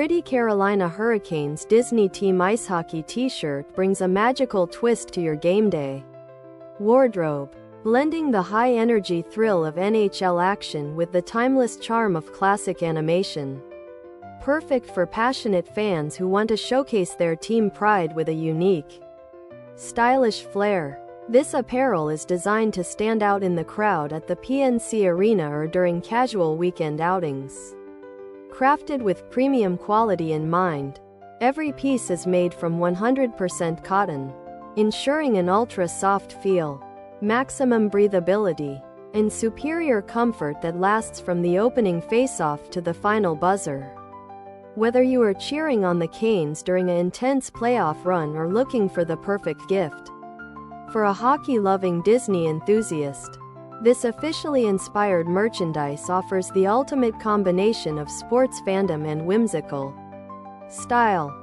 pretty Carolina Hurricanes Disney Team Ice Hockey t-shirt brings a magical twist to your game day. Wardrobe. Blending the high-energy thrill of NHL action with the timeless charm of classic animation. Perfect for passionate fans who want to showcase their team pride with a unique, stylish flair. This apparel is designed to stand out in the crowd at the PNC Arena or during casual weekend outings. Crafted with premium quality in mind, every piece is made from 100% cotton, ensuring an ultra-soft feel, maximum breathability, and superior comfort that lasts from the opening face-off to the final buzzer. Whether you are cheering on the Canes during an intense playoff run or looking for the perfect gift for a hockey-loving Disney enthusiast, this officially inspired merchandise offers the ultimate combination of sports fandom and whimsical style.